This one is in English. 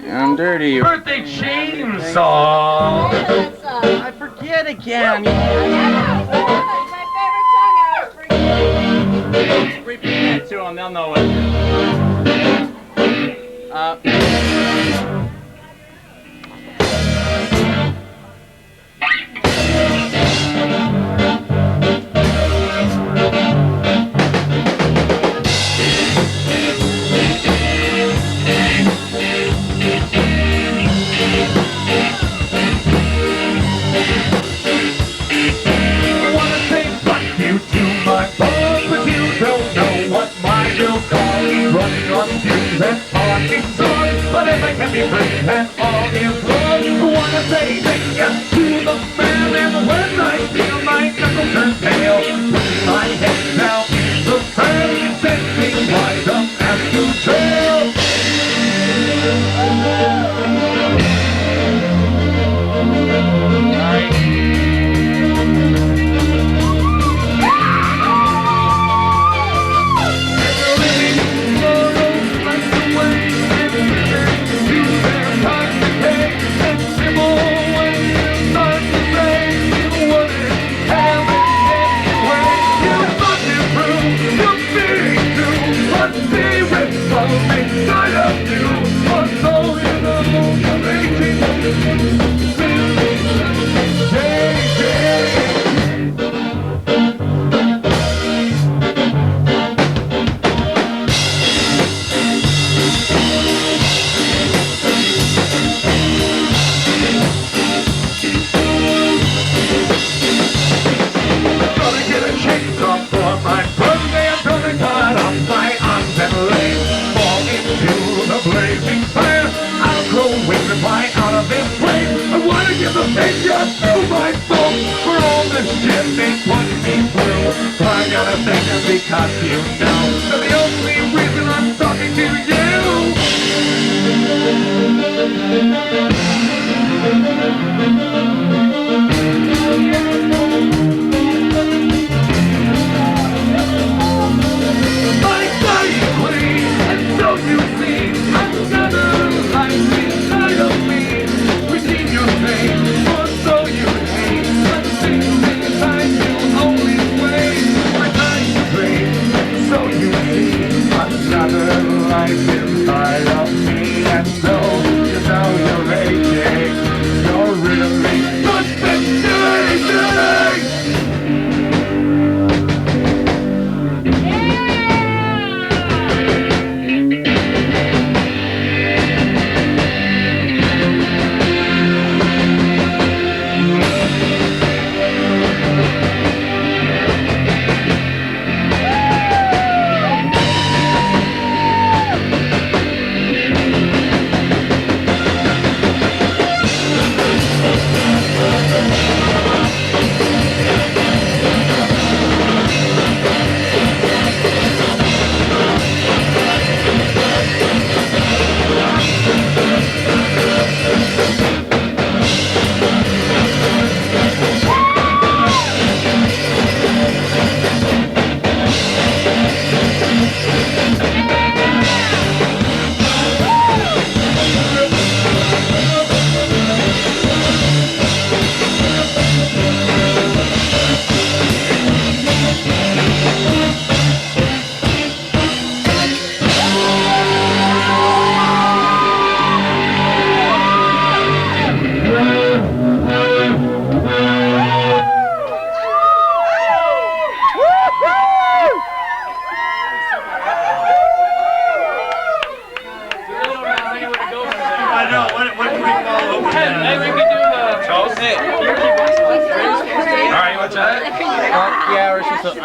I'm dirty. Birthday chainsaw. I forget again. Repeat that to them, they'll know it. Running on fumes and talking songs, but if I can be free and all is wrong, I wanna say thank you to the man. And when I feel my knuckles turn pale, putting my head down in the sand, sending right up as to trail. Because you know that the only reason I'm talking to my dying queen, and so you see, another life inside of me. Within your name, or so you hate, but things inside you only wait. So you see another life inside of me, and so you know you're raging, you're really suspicious. Yeah, we're supposed to.